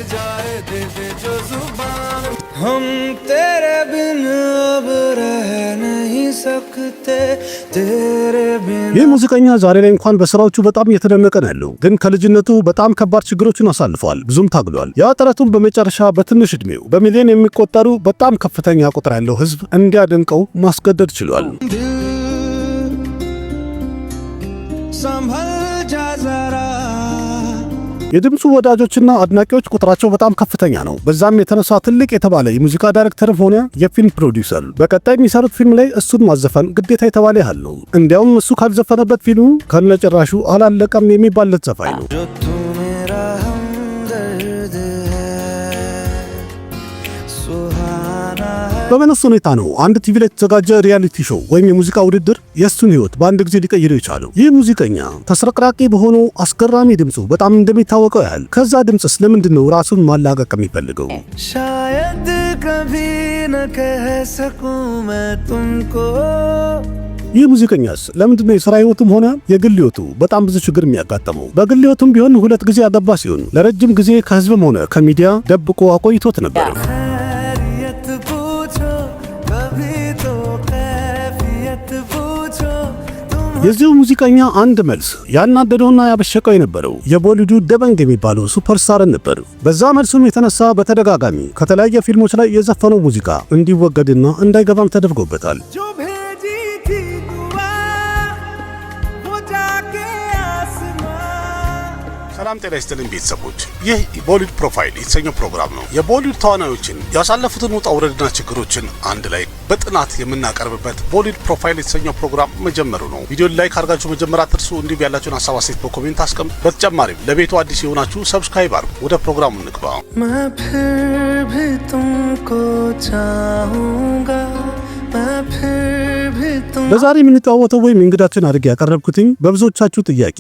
जाए दे दे जो जुबान हम तेरे बिन अब रह नहीं सकते तेरे बिन ይህ ሙዚቀኛ ዛሬ ላይ እንኳን በስራዎቹ በጣም እየተደነቀ ነው ያለው። ግን ከልጅነቱ በጣም ከባድ ችግሮችን አሳልፏል። ብዙም ታግሏል። ያ ጥረቱን በመጨረሻ በትንሽ እድሜው በሚሊዮን የሚቆጠሩ በጣም ከፍተኛ ቁጥር ያለው ህዝብ እንዲያደንቀው ማስገደድ ችሏል። የድምፁ ወዳጆችና አድናቂዎች ቁጥራቸው በጣም ከፍተኛ ነው። በዛም የተነሳ ትልቅ የተባለ የሙዚቃ ዳይሬክተር ሆነ የፊልም ፕሮዲውሰር በቀጣይ የሚሰሩት ፊልም ላይ እሱን ማዘፈን ግዴታ የተባለ ያህል ነው። እንዲያውም እሱ ካልዘፈነበት ፊልሙ ከነጭራሹ አላለቀም የሚባልለት ዘፋኝ ነው። በመነሱ ሁኔታ ነው አንድ ቲቪ ላይ የተዘጋጀ ሪያሊቲ ሾው ወይም የሙዚቃ ውድድር የእሱን ህይወት በአንድ ጊዜ ሊቀይረው የቻለው። ይህ ሙዚቀኛ ተስረቅራቂ በሆነው አስገራሚ ድምፁ በጣም እንደሚታወቀው ያህል ከዛ ድምፅስ ለምንድን ነው ራሱን ማላቀቅ የሚፈልገው? शायद कभी न कह सकूं मैं तुमको ይህ ሙዚቀኛስ ለምንድነው የሥራ ህይወቱም ሆነ የግል ህይወቱ በጣም ብዙ ችግር የሚያጋጥመው? በግል ህይወቱም ቢሆን 2 ጊዜ ያገባ ሲሆን ለረጅም ጊዜ ከህዝብም ሆነ ከሚዲያ ደብቆ አቆይቶት ነበር። የዚሁ ሙዚቀኛ አንድ መልስ ያናደደውና ያበሸቀው የነበረው የቦሊውዱ ደበንግ የሚባለው ሱፐርስታር ነበር። በዛ መልሱም የተነሳ በተደጋጋሚ ከተለያየ ፊልሞች ላይ የዘፈነው ሙዚቃ እንዲወገድና እንዳይገባም ተደርጎበታል። ሰላም ጤና ይስጥልኝ ቤተሰቦች፣ ይህ ቦሊውድ ፕሮፋይል የተሰኘው ፕሮግራም ነው። የቦሊውድ ተዋናዮችን ያሳለፉትን ውጣ ውረድና ችግሮችን አንድ ላይ በጥናት የምናቀርብበት ቦሊውድ ፕሮፋይል የተሰኘው ፕሮግራም መጀመሩ ነው። ቪዲዮን ላይክ አድርጋችሁ መጀመር አትርሱ። እንዲሁም ያላችሁን ሀሳብ አስተያየት በኮሜንት አስቀምጡ። በተጨማሪም ለቤቱ አዲስ የሆናችሁ ሰብስክራይብ አድርጉ። ወደ ፕሮግራሙ እንግባ። मैं फिर भी तुमको चाहूंगा मैं फिर भी तुम በዛሬ የምንተዋወተው ወይም እንግዳችን አድርጌ ያቀረብኩትኝ በብዙዎቻችሁ ጥያቄ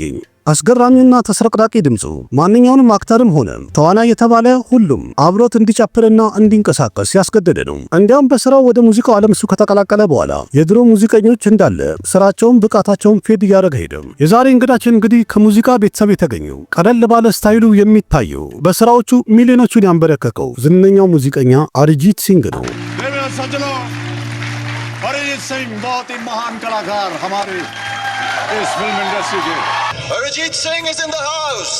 አስገራሚውና ተስረቅራቂ ድምፁ ማንኛውንም አክተርም ሆነ ተዋናይ የተባለ ሁሉም አብሮት እንዲጨፍርና እንዲንቀሳቀስ ያስገደደ ነው። እንዲያውም በስራው ወደ ሙዚቃው ዓለም እሱ ከተቀላቀለ በኋላ የድሮ ሙዚቀኞች እንዳለ ስራቸውን ብቃታቸውን ፌድ እያደረገ ሄደ። የዛሬ እንግዳችን እንግዲህ ከሙዚቃ ቤተሰብ የተገኘው ቀለል ባለ ስታይሉ የሚታየው በስራዎቹ ሚሊዮኖቹን ያንበረከከው ዝነኛው ሙዚቀኛ አሪጂት ሲንግ ነው። अरिजीत सिंह बहुत ही महान कलाकार हमारे इस फिल्म इंडस्ट्री के। Arijit Singh is in the house.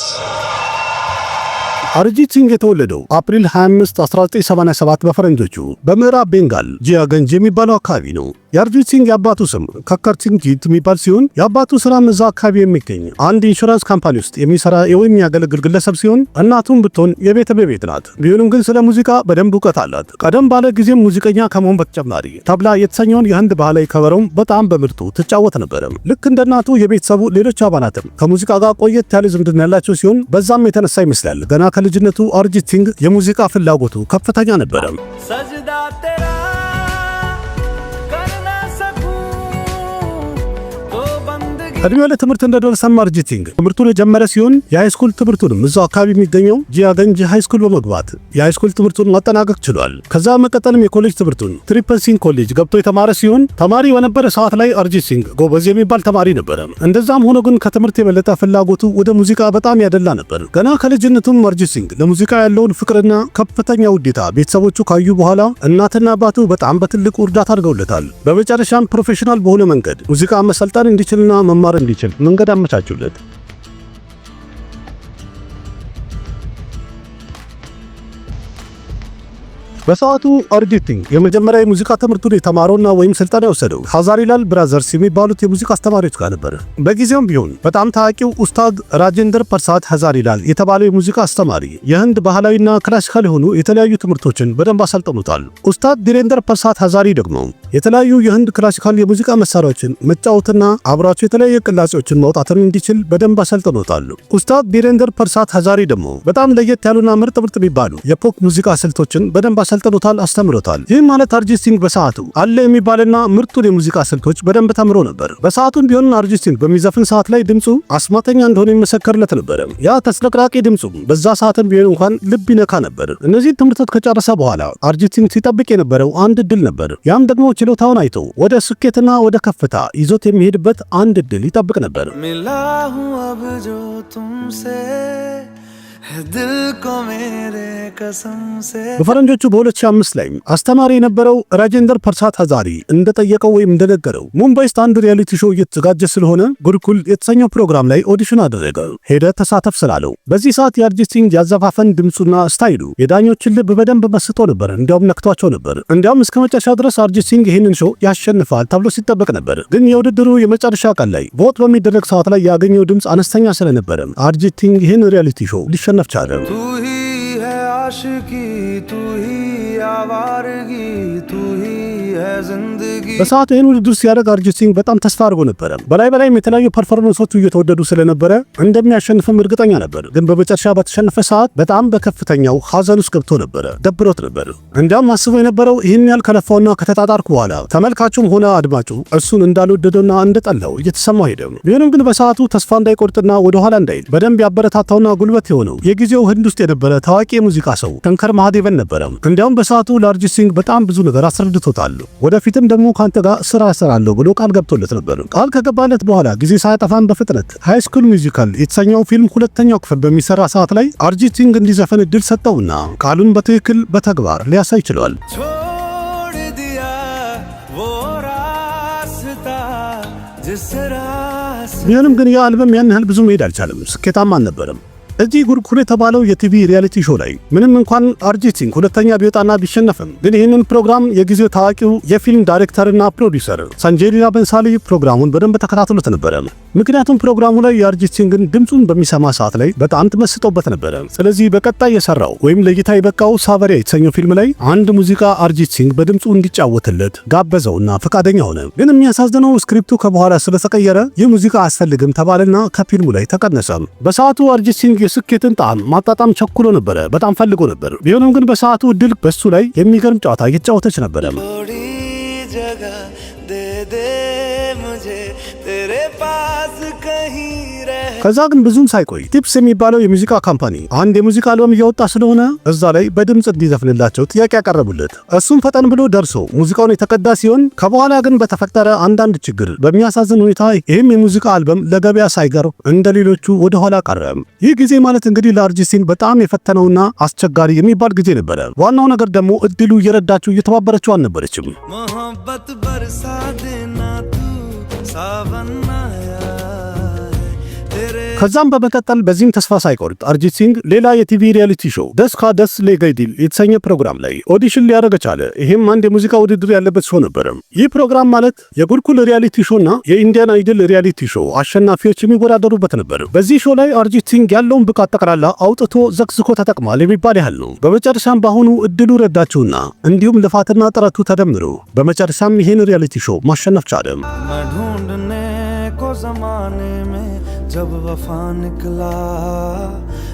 አሪጂት ሲንግ የተወለደው አፕሪል 25 1987 በፈረንጆቹ በምዕራብ ቤንጋል ጂያገንጅ የሚባለው አካባቢ ነው። የአሪጂት ሲንግ የአባቱ ስም ከከር ሲንግጂት የሚባል ሲሆን የአባቱ ስራ እዛ አካባቢ የሚገኝ አንድ ኢንሹራንስ ካምፓኒ ውስጥ የሚሰራ ወይም የሚያገለግል ግለሰብ ሲሆን እናቱም ብትሆን የቤተ እመቤት ናት። ቢሆንም ግን ስለ ሙዚቃ በደንብ እውቀት አላት። ቀደም ባለ ጊዜም ሙዚቀኛ ከመሆን በተጨማሪ ተብላ የተሰኘውን የህንድ ባህላዊ ከበሮም በጣም በምርጡ ትጫወት ነበር። ልክ እንደ እናቱ የቤተሰቡ ሌሎች አባላትም ከሙዚቃ ጋር ቆየት ያለ ዝምድና ያላቸው ሲሆን በዛም የተነሳ ይመስላል ገና ከልጅነቱ አሪጂት ሲንግ የሙዚቃ ፍላጎቱ ከፍተኛ ነበር። सजदा तेरा कर ना सकूं तो बंदगी እድሜው ለትምህርት እንደደረሰም አሪጂት ሲንግ ትምህርቱን የጀመረ ሲሆን የሃይስኩል ትምህርቱንም እዛው አካባቢ የሚገኘው ጂያገንጅ ሃይስኩል በመግባት የሃይስኩል ትምህርቱን ማጠናቀቅ ችሏል። ከዛ መቀጠልም የኮሌጅ ትምህርቱን ትሪፕል ሲንግ ኮሌጅ ገብቶ የተማረ ሲሆን ተማሪ በነበረ ሰዓት ላይ አሪጂት ሲንግ ጎበዝ የሚባል ተማሪ ነበር። እንደዛም ሆኖ ግን ከትምህርት የበለጠ ፍላጎቱ ወደ ሙዚቃ በጣም ያደላ ነበር። ገና ከልጅነቱም አሪጂት ሲንግ ለሙዚቃ ያለውን ፍቅርና ከፍተኛ ውዴታ ቤተሰቦቹ ካዩ በኋላ እናትና አባቱ በጣም በትልቁ እርዳታ አድርገውለታል። በመጨረሻም ፕሮፌሽናል በሆነ መንገድ ሙዚቃ መሰልጠን እንዲችልና መማር እንዲችል መንገድ አመቻቹለት። በሰዓቱ አሪጂት ሲንግ የመጀመሪያ የሙዚቃ ትምህርቱን የተማረውና ወይም ስልጠና የወሰደው ሀዛሪላል ብራዘርስ የሚባሉት የሙዚቃ አስተማሪዎች ጋር ነበር። በጊዜውም ቢሆን በጣም ታዋቂው ኡስታድ ራጀንደር ፐርሳድ ሀዛሪላል የተባለው የሙዚቃ አስተማሪ የህንድ ባህላዊና ክላሲካል የሆኑ የተለያዩ ትምህርቶችን በደንብ አሰልጥኑታል። ኡስታድ ዲሬንደር ፐርሳድ ሀዛሪ ደግሞ የተለያዩ የህንድ ክላሲካል የሙዚቃ መሳሪያዎችን መጫወትና አብራቸው የተለያዩ ቅላጼዎችን ማውጣትን እንዲችል በደንብ አሰልጥኑታል። ኡስታድ ዲሬንደር ፐርሳድ ሀዛሪ ደግሞ በጣም ለየት ያሉና ምርጥ የሚባሉ የፖፕ ሙዚቃ ስልቶችን በደንብ አሰልጥኖታል፣ አስተምሮታል። ይህ ማለት አሪጂት ሲንግ በሰዓቱ አለ የሚባልና ምርጡን የሙዚቃ ስልቶች በደንብ ተምሮ ነበር። በሰዓቱም ቢሆን አሪጂት ሲንግ በሚዘፍን ሰዓት ላይ ድምፁ አስማተኛ እንደሆነ የሚመሰከርለት ነበር። ያ ተስረቅራቂ ድምፁ በዛ ሰዓትም ቢሆን እንኳን ልብ ይነካ ነበር። እነዚህ ትምህርቶች ከጨረሰ በኋላ አሪጂት ሲንግ ሲጠብቅ የነበረው አንድ እድል ነበር። ያም ደግሞ ችሎታውን አይቶ ወደ ስኬትና ወደ ከፍታ ይዞት የሚሄድበት አንድ እድል ይጠብቅ ነበር። मिला हूं अब जो तुमसे है दिल को मेरे कसम से በፈረንጆቹ በ2005 ላይ አስተማሪ የነበረው ራጀንደር ፐርሳት ሀዛሪ እንደጠየቀው ወይም እንደነገረው ሙምባይ ውስጥ አንድ ሪያሊቲ ሾው እየተዘጋጀ ስለሆነ ጉርኩል የተሰኘው ፕሮግራም ላይ ኦዲሽን አደረገ። ሄደ ተሳተፍ ስላለው በዚህ ሰዓት የአርጂት ሲንግ ያዘፋፈን ድምፁና ስታይሉ የዳኞችን ልብ በደንብ መስጦ ነበር። እንዲያውም ነክቷቸው ነበር። እንዲያውም እስከ መጨረሻ ድረስ አርጂት ሲንግ ይህንን ሾው ያሸንፋል ተብሎ ሲጠበቅ ነበር። ግን የውድድሩ የመጨረሻ ቀን ላይ ቮት በሚደረግ ሰዓት ላይ ያገኘው ድምፅ አነስተኛ ስለነበረ አርጂት ሲንግ ይህን ሪያሊቲ ሾው ሊሸነፍ ቻለ። तू ही है आशिकी तू ही आवारगी तू ही है जिंदगी በሰዓቱ ይህን ውድድር ሲያደርግ አርጂት ሲንግ በጣም ተስፋ አድርጎ ነበር። በላይም የተለያዩ ፐርፎርማንሶቹ እየተወደዱ ስለነበረ እንደሚያሸንፍም እርግጠኛ ነበር። ግን በመጨረሻ በተሸነፈ ሰዓት በጣም በከፍተኛው ሐዘን ውስጥ ገብቶ ነበር። ደብሮት ነበር። እንዲያውም አስቦ የነበረው ይህን ያህል ከለፋውና ከተጣጣርኩ በኋላ ተመልካቹም ሆነ አድማጩ እሱን እንዳልወደደውና እንደጠላው እየተሰማው ሄደ። ቢሆንም ግን በሰዓቱ ተስፋ እንዳይቆርጥና ወደኋላ እንዳይል በደንብ ያበረታታውና ጉልበት የሆነው የጊዜው ህንድ ውስጥ የነበረ ታዋቂ የሙዚቃ ሰው ሸንከር ማሃዴቨን ነበረ። እንዲያውም በሰዓቱ ለአርጂት ሲንግ በጣም ብዙ ነገር አስረድቶታል። ወደፊትም ደግሞ ካንተ ጋር ስራ እሰራለሁ ብሎ ቃል ገብቶለት ነበር። ቃል ከገባለት በኋላ ጊዜ ሳያጠፋን በፍጥነት ሃይ ስኩል ሚውዚካል የተሰኘው ፊልም ሁለተኛው ክፍል በሚሰራ ሰዓት ላይ አርጂት ሲንግ እንዲዘፈን እድል ሰጠውና ቃሉን በትክክል በተግባር ሊያሳይ ችሏል። छोड़ दिया वो रास्ता जिस रास्ते ቢሆንም ግን የአልበም ያን ያህል ብዙ መሄድ አልቻለም። ስኬታማ አልነበረም። እዚህ ጉርኩል የተባለው የቲቪ ሪያሊቲ ሾው ላይ ምንም እንኳን አርጂት ሲንግ ሁለተኛ ቢወጣና ቢሸነፍም ግን ይህንን ፕሮግራም የጊዜው ታዋቂው የፊልም ዳይሬክተርና ፕሮዲውሰር ሳንጀይ ሊላ በንሳሊ ፕሮግራሙን በደንብ ተከታትሎት ነበረ። ምክንያቱም ፕሮግራሙ ላይ የአርጂት ሲንግን ድምፁን በሚሰማ ሰዓት ላይ በጣም ተመስጦበት ነበረ። ስለዚህ በቀጣይ የሰራው ወይም ለእይታ የበቃው ሳቨሪያ የተሰኘው ፊልም ላይ አንድ ሙዚቃ አርጂት ሲንግ በድምፁ እንዲጫወትለት ጋበዘውና ፈቃደኛ ሆነ። ግን የሚያሳዝነው ስክሪፕቱ ከበኋላ ስለተቀየረ ይህ ሙዚቃ አያስፈልግም ተባለና ከፊልሙ ላይ ተቀነሰ። በሰዓቱ አርጂት ሲንግ የስኬትን ጣዕም ማጣጣም ቸኩሎ ነበረ። በጣም ፈልጎ ነበር። ቢሆንም ግን በሰዓቱ እድል በሱ ላይ የሚገርም ጨዋታ እየተጫወተች ነበረ። थोड़ी जगह दे दे मुझे तेरे पास कहीं रह ከዛ ግን ብዙም ሳይቆይ ቲፕስ የሚባለው የሙዚቃ ካምፓኒ አንድ የሙዚቃ አልበም እያወጣ ስለሆነ እዛ ላይ በድምጽ እንዲዘፍንላቸው ጥያቄ ያቀረቡለት። እሱም ፈጠን ብሎ ደርሶ ሙዚቃውን የተቀዳ ሲሆን ከበኋላ ግን በተፈጠረ አንዳንድ ችግር በሚያሳዝን ሁኔታ ይህም የሙዚቃ አልበም ለገበያ ሳይቀርብ እንደሌሎቹ ወደ ኋላ ቀረ። ይህ ጊዜ ማለት እንግዲህ ለአርጂት ሲንግ በጣም የፈተነውና አስቸጋሪ የሚባል ጊዜ ነበረ። ዋናው ነገር ደግሞ እድሉ እየረዳችው እየተባበረችው አልነበረችም። मोहब्बत बरसा देना तू सावन आया है तेरे ከዛም በመቀጠል በዚህም ተስፋ ሳይቆርጥ አርጂት ሲንግ ሌላ የቲቪ ሪያሊቲ ሾው ደስ ካ ደስ ሌገይዲል የተሰኘ ፕሮግራም ላይ ኦዲሽን ሊያደርግ ቻለ። ይህም አንድ የሙዚቃ ውድድር ያለበት ሾው ነበር። ይህ ፕሮግራም ማለት የጉርኩል ሪያሊቲ ሾውና የኢንዲያን አይድል ሪያሊቲ ሾው አሸናፊዎች የሚወዳደሩበት ነበር። በዚህ ሾው ላይ አርጂት ሲንግ ያለውን ብቃት ጠቅላላ አውጥቶ ዘግዝኮ ተጠቅሟል የሚባል ያህል ነው። በመጨረሻም በአሁኑ እድሉ ረዳችውና እንዲሁም ልፋትና ጥረቱ ተደምሮ በመጨረሻም ይህን ሪያሊቲ ሾው ማሸነፍ ቻለ። मैं ढूंढने को जमाने में जब वफा निकला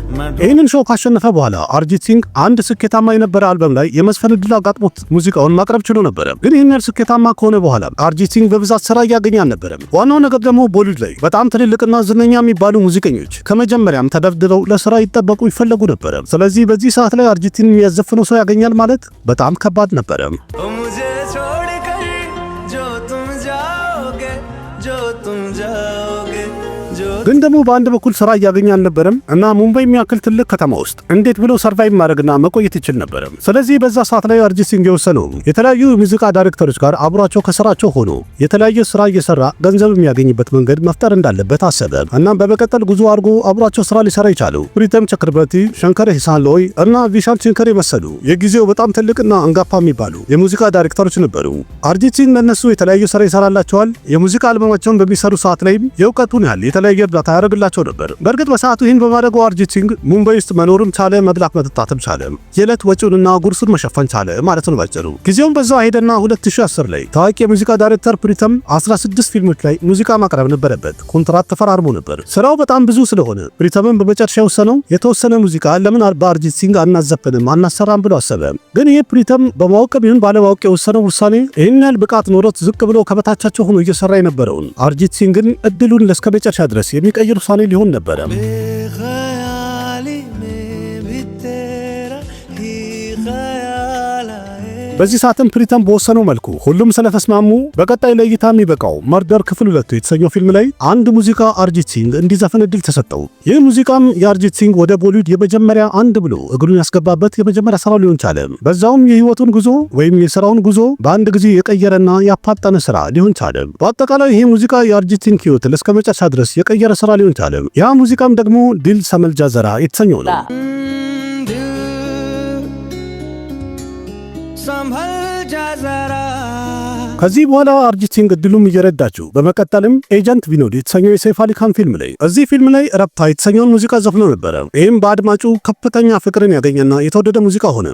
मैं ይህንን ሾው ካሸነፈ በኋላ አርጂት ሲንግ አንድ ስኬታማ የነበረ አልበም ላይ የመዝፈን ዕድል አጋጥሞት ሙዚቃውን ማቅረብ ችሎ ነበረ። ግን ይህን ያህል ስኬታማ ከሆነ በኋላ አርጂት ሲንግ በብዛት ስራ እያገኘ አልነበረም። ዋናው ነገር ደግሞ ቦሊውድ ላይ በጣም ትልልቅና ዝነኛ የሚባሉ ሙዚቀኞች ከመጀመሪያም ተደርድረው ለስራ ይጠበቁ ይፈለጉ ነበረ። ስለዚህ በዚህ ሰዓት ላይ አርጂትን የሚያዘፍነው ሰው ያገኛል ማለት በጣም ከባድ ነበረ። ओ मुझे छोड़ कर जो तुम जाओगे जो तुम जाओगे जो ግን ደግሞ በአንድ በኩል ስራ እያገኘ አልነበረም እና ሙምባይ የሚያክል ትልቅ ከተማ ውስጥ እንዴት ብሎ ሰርቫይቭ ማድረግና መቆየት ይችል ነበር። ስለዚህ በዛ ሰዓት ላይ አርጂት ሲንግ የወሰነው የተለያዩ ሙዚቃ ዳይሬክተሮች ጋር አብሯቸው ከስራቸው ሆኖ የተለያየ ስራ እየሰራ ገንዘብ የሚያገኝበት መንገድ መፍጠር እንዳለበት አሰበ። እናም በመቀጠል ጉዞ አድርጎ አብሯቸው ስራ ሊሰራ ይቻሉ ፕሪተም ቸክርበርቲ፣ ሸንከር ሂሳንሎይ እና ቪሻል ሸንከር የመሰሉ የጊዜው በጣም ትልቅና አንጋፋ የሚባሉ የሙዚቃ ዳይሬክተሮች ነበሩ። አርጂት ሲንግ ለነሱ የተለያየ ስራ ይሰራላቸዋል። የሙዚቃ አልበማቸውን በሚሰሩ ሰዓት ላይ የእውቀቱን ያህል የተለያየ እርዳታ ያደርግላቸው ነበር። በእርግጥ በሰዓቱ ይህን በማድረጉ አርጂት ሲንግ ሙምባይ ውስጥ መኖርም ቻለ፣ መብላት መጠጣትም ቻለ፣ የዕለት ወጪውንና ጉርሱን መሸፈን ቻለ ማለት ነው ባጭሩ። ጊዜውም በዛው ሄደና 2010 ላይ ታዋቂ የሙዚቃ ዳይሬክተር ፕሪተም 16 ፊልሞች ላይ ሙዚቃ ማቅረብ ነበረበት። ኮንትራት ተፈራርሞ ነበር። ስራው በጣም ብዙ ስለሆነ ፕሪተምን በመጨረሻ የወሰነው የተወሰነ ሙዚቃ ለምን በአርጂት ሲንግ አናዘፍንም አናሰራም ብሎ አሰበ። ግን ይህ ፕሪተም በማወቅም ይሁን ባለማወቅ የወሰነው ውሳኔ ይህን ያህል ብቃት ኖሮት ዝቅ ብሎ ከበታቻቸው ሆኖ እየሰራ የነበረውን አርጂት ሲንግን እድሉን እስከ መጨረሻ ድረስ የሚቀይር ውሳኔ ሊሆን ነበረ። बेख्याली में भी तेरा ही ख्याल आए በዚህ ሰዓትም ፕሪተም በወሰነው መልኩ ሁሉም ስለተስማሙ በቀጣይ ለእይታ የሚበቃው መርደር ክፍል 2 የተሰኘው ፊልም ላይ አንድ ሙዚቃ አርጂት ሲንግ እንዲዘፍን እድል ተሰጠው። ይህ ሙዚቃም የአርጂት ሲንግ ወደ ቦሊውድ የመጀመሪያ አንድ ብሎ እግሩን ያስገባበት የመጀመሪያ ስራው ሊሆን ቻለ። በዛውም የህይወቱን ጉዞ ወይም የስራውን ጉዞ በአንድ ጊዜ የቀየረና ያፋጠነ ስራ ሊሆን ቻለ። በአጠቃላይ ይህ ሙዚቃ የአርጂት ሲንግ ህይወት እስከ መጨረሻ ድረስ የቀየረ ስራ ሊሆን ቻለ። ያ ሙዚቃም ደግሞ ዲል ሰመል ጃዘራ የተሰኘው ነው። ከዚህ በኋላ አርጂት ሲንግ እድሉም እየረዳችው በመቀጠልም ኤጀንት ቪኖድ የተሰኘው የሰይፍ አሊ ካን ፊልም ላይ እዚህ ፊልም ላይ ረፕታ የተሰኘውን ሙዚቃ ዘፍኖ ነበረ። ይህም በአድማጩ ከፍተኛ ፍቅርን ያገኘና የተወደደ ሙዚቃ ሆነ።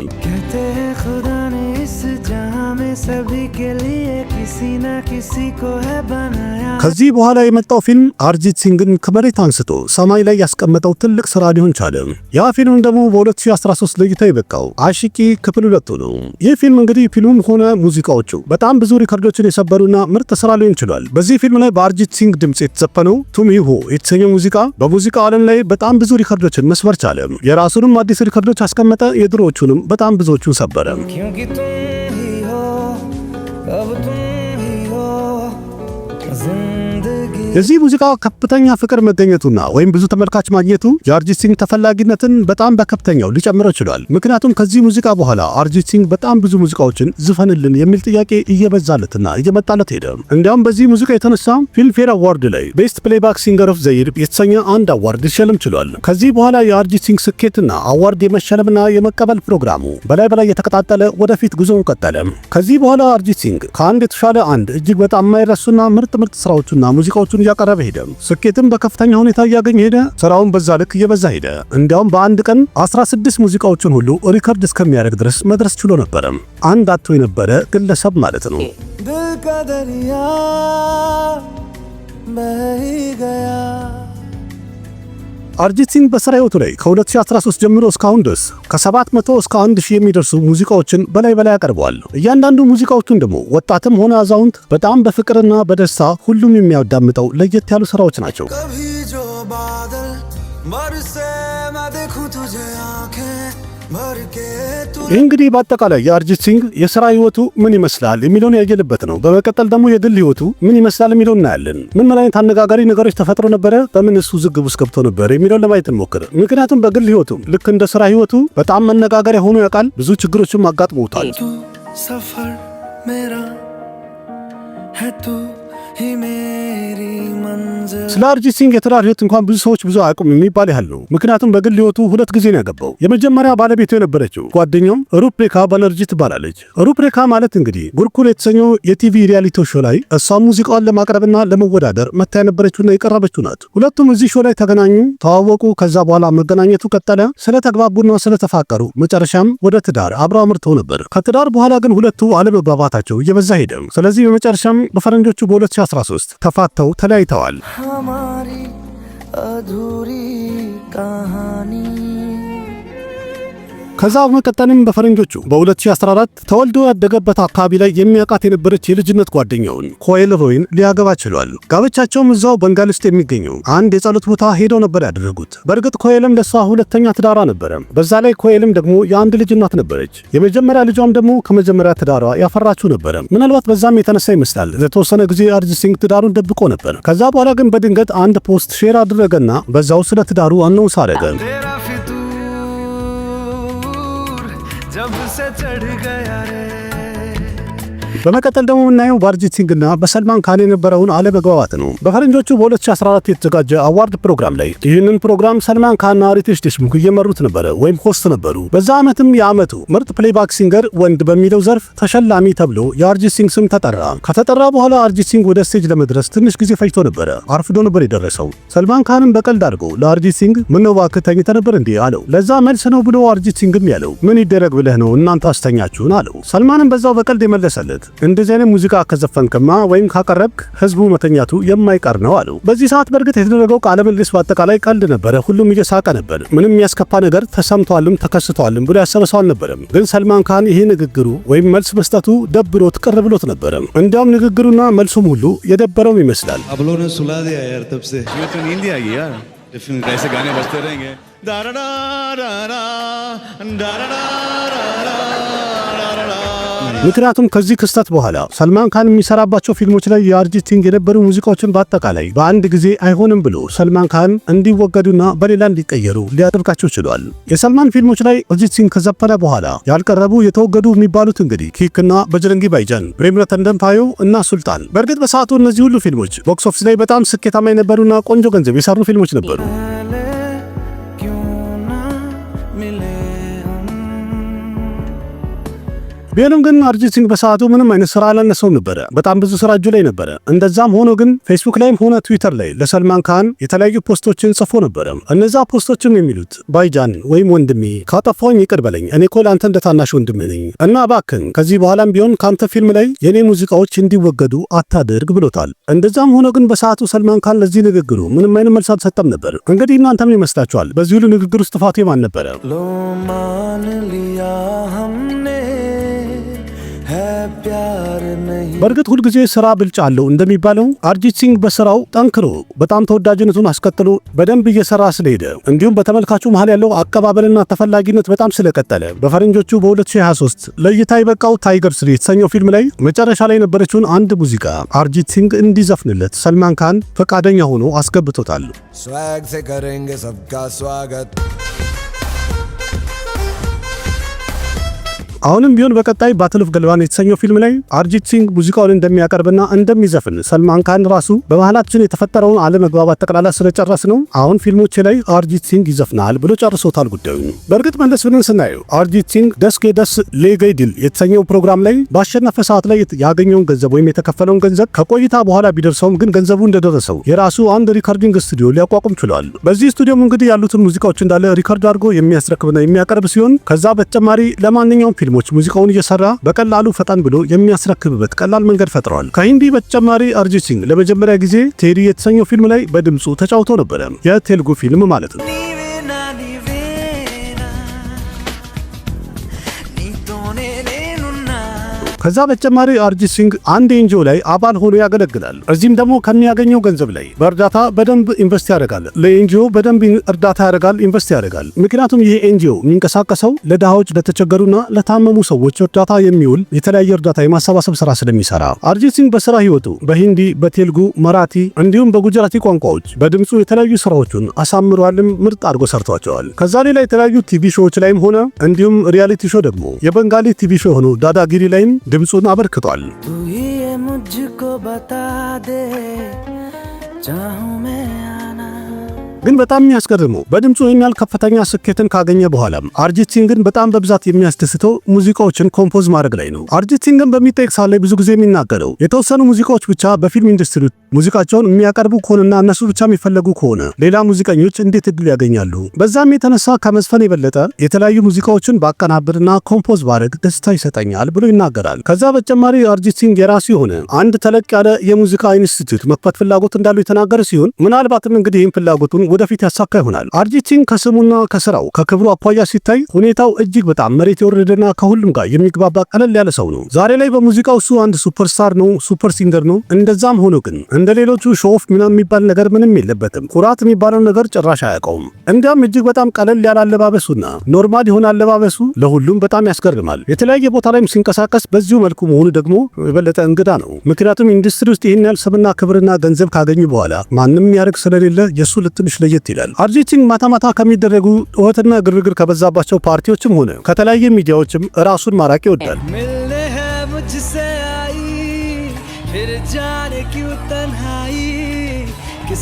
ከዚህ በኋላ የመጣው ፊልም አርጂት ሲንግን ከመሬት አንስቶ ሰማይ ላይ ያስቀመጠው ትልቅ ስራ ሊሆን ቻለ። ያ ፊልም ደግሞ በ2013 ለእይታ የበቃው አሺቂ ክፍል 2 ነው። ይህ ፊልም እንግዲህ ፊልሙም ሆነ ሙዚቃዎቹ በጣም ብዙ ሪከርዶችን የሰበሩና ምርጥ ስራ ሊሆን ችሏል። በዚህ ፊልም ላይ በአርጂት ሲንግ ድምጽ የተዘፈነው ቱም ሂ ሆ የተሰኘው ሙዚቃ በሙዚቃ ዓለም ላይ በጣም ብዙ ሪከርዶችን መስበር ቻለ። የራሱንም አዲስ ሪከርዶች አስቀመጠ፣ የድሮዎቹንም በጣም ብዙዎቹን ሰበረ። የዚህ ሙዚቃ ከፍተኛ ፍቅር መገኘቱና ወይም ብዙ ተመልካች ማግኘቱ የአርጂት ሲንግ ተፈላጊነትን በጣም በከፍተኛው ሊጨምረው ችሏል። ምክንያቱም ከዚህ ሙዚቃ በኋላ አርጂት ሲንግ በጣም ብዙ ሙዚቃዎችን ዝፈንልን የሚል ጥያቄ እየበዛለትና እየመጣለት ሄደ። እንዲያውም በዚህ ሙዚቃ የተነሳ ፊልምፌር አዋርድ ላይ ቤስት ፕሌይባክ ሲንገር ኦፍ ዘ ይር የተሰኘ አንድ አዋርድ ሊሸለም ችሏል። ከዚህ በኋላ የአርጂት ሲንግ ስኬትና አዋርድ የመሸለምና የመቀበል ፕሮግራሙ በላይ የተቀጣጠለ ወደፊት ጉዞውን ቀጠለ። ከዚህ በኋላ አርጂት ሲንግ ከአንድ የተሻለ አንድ እጅግ በጣም የማይረሱና ምርጥ ስራዎቹና ሙዚቃዎቹን እያቀረበ ሄደ። ስኬትም በከፍተኛ ሁኔታ እያገኘ ሄደ። ስራውን በዛ ልክ እየበዛ ሄደ። እንዲያውም በአንድ ቀን 16 ሙዚቃዎችን ሁሉ ሪከርድ እስከሚያደርግ ድረስ መድረስ ችሎ ነበር። አንድ አጥቶ የነበረ ግለሰብ ማለት ነው። አርጂት ሲንግ በስራ ህይወቱ ላይ ከ2013 ጀምሮ እስካሁን ድረስ ከ700 እስከ 1000 የሚደርሱ ሙዚቃዎችን በላይ ያቀርበዋል። እያንዳንዱ ሙዚቃዎቹን ደግሞ ወጣትም ሆነ አዛውንት በጣም በፍቅርና በደስታ ሁሉም የሚያዳምጠው ለየት ያሉ ስራዎች ናቸው። ይህ እንግዲህ በአጠቃላይ የአርጂት ሲንግ የሥራ ህይወቱ ምን ይመስላል የሚለውን ያየልበት ነው። በመቀጠል ደግሞ የግል ህይወቱ ምን ይመስላል የሚለውን እናያለን። ምን አይነት አነጋጋሪ ነገሮች ተፈጥሮ ነበረ፣ በምን እሱ ዝግብ ውስጥ ገብቶ ነበር የሚለውን ለማየት እንሞክር። ምክንያቱም በግል ህይወቱ ልክ እንደ ሥራ ህይወቱ በጣም መነጋገሪያ ሆኖ ያውቃል። ብዙ ችግሮችም አጋጥመውታል። ሰፈር ሜራ है तू ही मेरी मंजिल ስለ አርጂት ሲንግ የትዳር ህይወት እንኳን ብዙ ሰዎች ብዙ አያውቁም የሚባል ያህል ነው። ምክንያቱም በግል ህይወቱ 2 ጊዜ ነው ያገባው። የመጀመሪያ ባለቤቱ የነበረችው ጓደኛውም ሩፕሬካ ባነርጂ ትባላለች። ሩፕሬካ ማለት እንግዲህ ጉርኩል የተሰኘው የቲቪ ሪያሊቲ ሾው ላይ እሷ ሙዚቃዋን ለማቅረብና ለመወዳደር መታ የነበረችውና የቀረበችው ናት። ሁለቱም እዚህ ሾው ላይ ተገናኙ፣ ተዋወቁ። ከዛ በኋላ መገናኘቱ ቀጠለ። ስለተግባቡና ስለተፋቀሩ መጨረሻም ወደ ትዳር አብረው አምርተው ነበር። ከትዳር በኋላ ግን ሁለቱ አለመግባባታቸው እየበዛ ሄደ። ስለዚህ በመጨረሻም በፈረንጆቹ በ2013 ተፋተው ተለያይተዋል። हमारी अधूरी कहानी ከዛ በመቀጠልም በፈረንጆቹ በ2014 ተወልዶ ያደገበት አካባቢ ላይ የሚያውቃት የነበረች የልጅነት ጓደኛውን ኮኤል ሮይን ሊያገባ ችሏል። ጋብቻቸውም እዛው በንጋል ውስጥ የሚገኘው አንድ የጸሎት ቦታ ሄደው ነበር ያደረጉት። በእርግጥ ኮኤልም ለሷ ሁለተኛ ትዳሯ ነበረ። በዛ ላይ ኮኤልም ደግሞ የአንድ ልጅ እናት ነበረች። የመጀመሪያ ልጇም ደግሞ ከመጀመሪያ ትዳሯ ያፈራችው ነበረ። ምናልባት በዛም የተነሳ ይመስላል ለተወሰነ ጊዜ አርጂት ሲንግ ትዳሩን ደብቆ ነበር። ከዛ በኋላ ግን በድንገት አንድ ፖስት ሼር አደረገና በዛው ስለ ትዳሩ አናውንስ አደረገ። जब से चढ़ गया रे በመቀጠል ደግሞ የምናየው በአርጂት ሲንግና በሰልማን ካን የነበረውን አለመግባባት ነው። በፈረንጆቹ በ2014 የተዘጋጀ አዋርድ ፕሮግራም ላይ ይህንን ፕሮግራም ሰልማን ካንና ሪቴሽ ዴሽሙክ እየመሩት ነበረ ወይም ሆስት ነበሩ። በዛ ዓመትም የዓመቱ ምርጥ ፕሌይባክ ሲንገር ወንድ በሚለው ዘርፍ ተሸላሚ ተብሎ የአርጂት ሲንግ ስም ተጠራ። ከተጠራ በኋላ አርጂት ሲንግ ወደ ስቴጅ ለመድረስ ትንሽ ጊዜ ፈጅቶ ነበረ። አርፍዶ ነበር የደረሰው። ሰልማን ካንም በቀልድ አድርጎ ለአርጂት ሲንግ ምነው እባክህ ተኝተህ ነበር እንዴ አለው። ለዛ መልስ ነው ብሎ አርጂት ሲንግም ያለው ምን ይደረግ ብለህ ነው እናንተ አስተኛችሁን አለው። ሰልማንም በዛው በቀልድ የመለሰለት እንደዚህ አይነት ሙዚቃ ከዘፈንክማ ወይም ካቀረብክ ህዝቡ መተኛቱ የማይቀር ነው አለው። በዚህ ሰዓት በእርግጥ የተደረገው ቃለ ምልልስ በአጠቃላይ ቀልድ ነበረ። ሁሉም እየሳቀ ነበር። ምንም የሚያስከፋ ነገር ተሰምቷልም ተከስቷልም ብሎ ያሰበ ሰው አልነበረም። ግን ሰልማን ካን ይሄ ንግግሩ ወይም መልስ መስጠቱ ደብሮት ቅር ብሎት ነበረ። እንዲያውም ንግግሩና መልሱም ሁሉ የደበረው ይመስላል። አብሎነ ሱላዲ ያር ተብሴ ዩቱን ኢንዲያ ያ ዲፍረንት ጋይስ ጋኔ በስተ रहेंगे ዳራዳ ዳራ ዳራዳ ዳራ ምክንያቱም ከዚህ ክስተት በኋላ ሰልማን ካን የሚሰራባቸው ፊልሞች ላይ የአርጂት ሲንግ የነበሩ ሙዚቃዎችን በአጠቃላይ በአንድ ጊዜ አይሆንም ብሎ ሰልማን ካን እንዲወገዱና በሌላ እንዲቀየሩ ሊያደርጋቸው ችሏል። የሰልማን ፊልሞች ላይ አርጂት ሲንግ ከዘፈነ በኋላ ያልቀረቡ የተወገዱ የሚባሉት እንግዲህ ኪክና በጅረንጊ ባይጃን፣ ብሬም ረተንደምፓዮ እና ሱልጣን። በእርግጥ በሰዓቱ እነዚህ ሁሉ ፊልሞች ቦክስ ኦፊስ ላይ በጣም ስኬታማ የነበሩና ቆንጆ ገንዘብ የሰሩ ፊልሞች ነበሩ። ቢሆንም ግን አርጂት ሲንግ በሰዓቱ ምንም አይነት ስራ አላነሰውም ነበረ። በጣም ብዙ ስራ እጁ ላይ ነበረ። እንደዛም ሆኖ ግን ፌስቡክ ላይም ሆነ ትዊተር ላይ ለሰልማን ካን የተለያዩ ፖስቶችን ጽፎ ነበረ። እነዛ ፖስቶችም የሚሉት ባይጃን ወይም ወንድሜ ካጠፋሁኝ ይቅር በለኝ፣ እኔ እኮ ለአንተ እንደ ታናሽ ወንድምህ ነኝ እና እባክህን ከዚህ በኋላም ቢሆን ካንተ ፊልም ላይ የኔ ሙዚቃዎች እንዲወገዱ አታድርግ ብሎታል። እንደዛም ሆኖ ግን በሰዓቱ ሰልማን ካን ለዚህ ንግግሩ ምንም አይነት መልስ አልሰጠም ነበር። እንግዲህ እናንተ ምን ይመስላችኋል? በዚህ ሁሉ ንግግር ውስጥ ጥፋቱ የማን ነበረ? በእርግጥ ሁልጊዜ ስራ ብልጫ አለው እንደሚባለው አርጂት ሲንግ በስራው ጠንክሮ በጣም ተወዳጅነቱን አስቀጥሎ በደንብ እየሰራ ስለሄደ እንዲሁም በተመልካቹ መሃል ያለው አቀባበልና ተፈላጊነት በጣም ስለቀጠለ በፈረንጆቹ በ2023 ለእይታ የበቃው ታይገር 3 የተሰኘው ፊልም ላይ መጨረሻ ላይ የነበረችውን አንድ ሙዚቃ አርጂት ሲንግ እንዲዘፍንለት ሰልማን ካን ፈቃደኛ ሆኖ አስገብቶታል። स्वैग से करेंगे सबका स्वागत አሁንም ቢሆን በቀጣይ ባትል ኦፍ ገልዋን የተሰኘው ፊልም ላይ አርጂት ሲንግ ሙዚቃውን እንደሚያቀርብና እንደሚዘፍን ሰልማን ካን ራሱ በመሃላችን የተፈጠረውን አለመግባባት ጠቅላላ ስለጨረስ ነው አሁን ፊልሞች ላይ አርጂት ሲንግ ይዘፍናል ብሎ ጨርሶታል ጉዳዩን። በእርግጥ መለስ ብለን ስናየው አርጂት ሲንግ ደስኬ ደስ ሌገይ ዲል የተሰኘው ፕሮግራም ላይ ባሸነፈ ሰዓት ላይ ያገኘውን ገንዘብ ወይም የተከፈለውን ገንዘብ ከቆይታ በኋላ ቢደርሰውም ግን ገንዘቡ እንደደረሰው የራሱ አንድ ሪካርዲንግ ስቱዲዮ ሊያቋቁም ችሏል። በዚህ ስቱዲዮም እንግዲህ ያሉትን ሙዚቃዎች እንዳለ ሪካርድ አድርጎ የሚያስረክብና የሚያቀርብ ሲሆን ከዛ በተጨማሪ ለማንኛውም ሙዚቃውን እየሰራ በቀላሉ ፈጣን ብሎ የሚያስረክብበት ቀላል መንገድ ፈጥሯል። ከሂንዲ በተጨማሪ አርጂት ሲንግ ለመጀመሪያ ጊዜ ቴዲ የተሰኘው ፊልም ላይ በድምጹ ተጫውቶ ነበረ። የቴልጉ ፊልም ማለት ነው። ከዛ በተጨማሪ አርጂት ሲንግ አንድ ኤንጂኦ ላይ አባል ሆኖ ያገለግላል። እዚህም ደግሞ ከሚያገኘው ገንዘብ ላይ በእርዳታ በደንብ ኢንቨስት ያደርጋል። ለኤንጂኦ በደንብ እርዳታ ያደርጋል፣ ኢንቨስት ያደርጋል። ምክንያቱም ይሄ ኤንጂኦ የሚንቀሳቀሰው ለድሃዎች፣ ለተቸገሩና ለታመሙ ሰዎች እርዳታ የሚውል የተለያየ እርዳታ የማሰባሰብ ስራ ስለሚሰራ አርጂት ሲንግ በስራ ህይወቱ በሂንዲ፣ በቴልጉ፣ መራቲ እንዲሁም በጉጀራቲ ቋንቋዎች በድምጹ የተለያዩ ስራዎችን አሳምሯልም ምርጥ አድርጎ ሰርቷቸዋል። ከዛ ሌላ የተለያዩ ቲቪ ሾዎች ላይም ሆነ እንዲሁም ሪያሊቲ ሾ ደግሞ የበንጋሊ ቲቪ ሾ ሆኖ ዳዳጊሪ ላይም ድምጹን አበርክቷል። ግን በጣም የሚያስገርመው በድምጹ የሚያል ከፍተኛ ስኬትን ካገኘ በኋላም አርጂት ሲንግን በጣም በብዛት የሚያስደስተው ሙዚቃዎችን ኮምፖዝ ማድረግ ላይ ነው። አርጂት ሲንግን በሚጠይቅ ሰዓት ላይ ብዙ ጊዜ የሚናገረው የተወሰኑ ሙዚቃዎች ብቻ በፊልም ኢንዱስትሪ ሙዚቃቸውን የሚያቀርቡ ከሆነና እነሱ ብቻ የሚፈለጉ ከሆነ ሌላ ሙዚቀኞች እንዴት እድል ያገኛሉ? በዛም የተነሳ ከመዝፈን የበለጠ የተለያዩ ሙዚቃዎችን ባቀናብርና ኮምፖዝ ባረግ ደስታ ይሰጠኛል ብሎ ይናገራል። ከዛ በተጨማሪ አርጂት ሲንግ የራሱ የሆነ አንድ ተለቅ ያለ የሙዚቃ ኢንስቲትዩት መክፈት ፍላጎት እንዳለው የተናገረ ሲሆን ምናልባትም እንግዲህ ይህን ፍላጎቱን ወደፊት ያሳካ ይሆናል። አርጂት ሲንግ ከስሙና ከስራው ከክብሩ አኳያ ሲታይ ሁኔታው እጅግ በጣም መሬት የወረደና ከሁሉም ጋር የሚግባባ ቀለል ያለ ሰው ነው። ዛሬ ላይ በሙዚቃው እሱ አንድ ሱፐርስታር ነው፣ ሱፐር ሲንገር ነው። እንደዛም ሆኖ ግን እንደ ሌሎቹ ሾፍ ምናምን የሚባል ነገር ምንም የለበትም። ኩራት የሚባለው ነገር ጭራሽ አያውቀውም። እንዲያም እጅግ በጣም ቀለል ያለ አለባበሱና ኖርማል የሆነ አለባበሱ ለሁሉም በጣም ያስገርማል። የተለያየ ቦታ ላይም ሲንቀሳቀስ በዚሁ መልኩ መሆኑ ደግሞ የበለጠ እንግዳ ነው። ምክንያቱም ኢንዱስትሪ ውስጥ ይህን ያህል ስምና ክብርና ገንዘብ ካገኙ በኋላ ማንም ያደርግ ስለሌለ የሱ ልትንሽ ለየት ይላል። አርጂት ሲንግ ማታ ማታ ከሚደረጉ ጩኸትና ግርግር ከበዛባቸው ፓርቲዎችም ሆነ ከተለያየ ሚዲያዎችም ራሱን ማራቅ ይወዳል።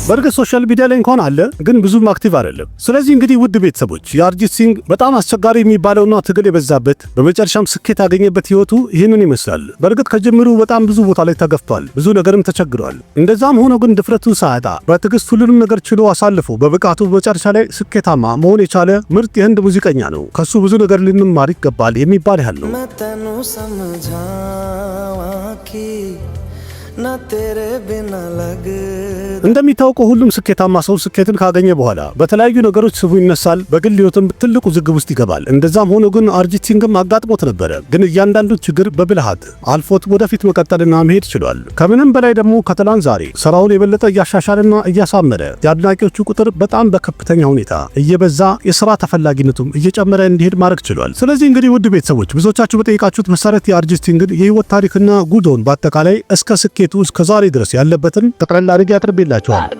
በእርግጥ ሶሻል ሚዲያ ላይ እንኳን አለ፣ ግን ብዙም አክቲቭ አይደለም። ስለዚህ እንግዲህ ውድ ቤተሰቦች የአርጂት ሲንግ በጣም አስቸጋሪ የሚባለውና ትግል የበዛበት በመጨረሻም ስኬት ያገኘበት ህይወቱ ይህንን ይመስላል። በእርግጥ ከጅምሩ በጣም ብዙ ቦታ ላይ ተገፍቷል፣ ብዙ ነገርም ተቸግሯል። እንደዛም ሆኖ ግን ድፍረቱን ሳያጣ በትዕግስት ሁሉንም ነገር ችሎ አሳልፎ በብቃቱ መጨረሻ ላይ ስኬታማ መሆን የቻለ ምርጥ የህንድ ሙዚቀኛ ነው። ከሱ ብዙ ነገር ልንማር ይገባል የሚባል ያህል ነው። ना तेरे बिना लगे। እንደሚታወቀው ሁሉም ስኬታማ ሰው ስኬትን ካገኘ በኋላ በተለያዩ ነገሮች ስቡ ይነሳል፣ በግል ህይወትም ትልቅ ውዝግብ ውስጥ ይገባል። እንደዛም ሆኖ ግን አርጂት ሲንግም አጋጥሞት ነበረ። ግን እያንዳንዱ ችግር በብልሃት አልፎት ወደፊት መቀጠልና መሄድ ችሏል። ከምንም በላይ ደግሞ ከትላንት ዛሬ ስራውን የበለጠ እያሻሻለና እያሳመረ የአድናቂዎቹ ቁጥር በጣም በከፍተኛ ሁኔታ እየበዛ የስራ ተፈላጊነቱም እየጨመረ እንዲሄድ ማድረግ ችሏል። ስለዚህ እንግዲህ ውድ ቤተሰቦች ብዙዎቻችሁ በጠየቃችሁት መሰረት የአርጂት ሲንግን የህይወት ታሪክና ጉዞውን በአጠቃላይ እስከ ስኬቱ እስከ ዛሬ ድረስ ያለበትን ጠቅላላ አድርጌ አቅርቤላችኋል።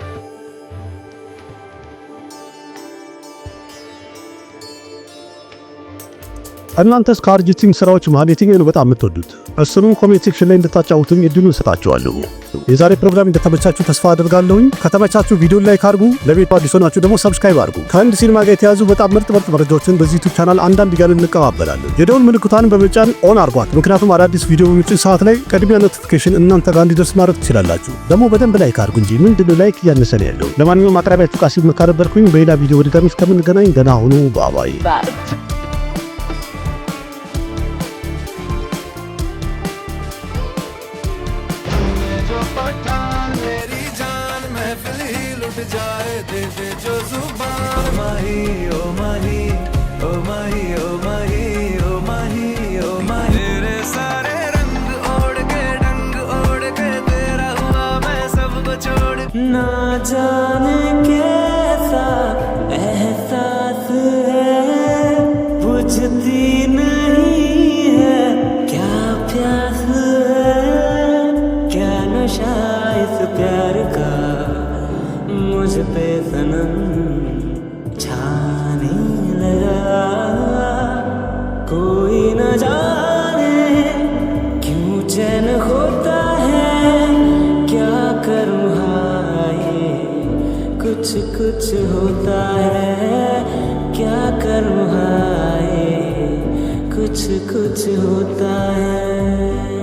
እናንተስ ከአርጂት ሲንግ ስራዎች መሃል የትኛውን በጣም የምትወዱት? እሱንም ኮሜንት ሴክሽን ላይ እንድታጫውቱኝ እድሉን ሰጣችኋለሁ። የዛሬ ፕሮግራም እንደተመቻችሁ ተስፋ አድርጋለሁኝ። ከተመቻችሁ ቪዲዮን ላይክ አድርጉ፣ ለቤቱ አዲስ ሆናችሁ ደግሞ ሰብስክራይብ አድርጉ። ከህንድ ሲኒማ ጋር የተያዙ በጣም ምርጥ መረጃዎችን በዚህ ዩቲዩብ ቻናል አንዳንድ እያልን እንቀባበላለን። የደውል ምልክቷን በመጫን ኦን አድርጓት፣ ምክንያቱም አዳዲስ ቪዲዮ በሚጭን ሰዓት ላይ ቅድሚያ ኖቲፊኬሽን እናንተ ጋር እንዲደርስ ማድረግ ትችላላችሁ። ደግሞ በደንብ ላይክ አድርጉ እንጂ ምንድነው ላይክ እያነሰ ነው ያለው። ለማንኛውም አቅራቢያችሁ ቃሲም መካረበርኩኝ። በሌላ ቪዲዮ ወደ እስከምንገናኝ ደህና ሁኑ። ባባይ मेरी जान महफिल ही लुट जाए, दे दे जो जुबान। माही ओ माही ओ माही ओ माही ओ माही ओ माही। तेरे सारे रंग ओढ़ के डंग ओढ़ के तेरा हुआ मैं सबको छोड़। ना जाने कैसा एहसास है, बुझती नहीं है क्या प्यास है, क्या नशा इस प्यार का मुझ पे सनम छाने लगा। कोई न जाने क्यों चैन होता है, क्या करूँ हाय कुछ कुछ होता है, क्या करूँ हाय कुछ कुछ होता है।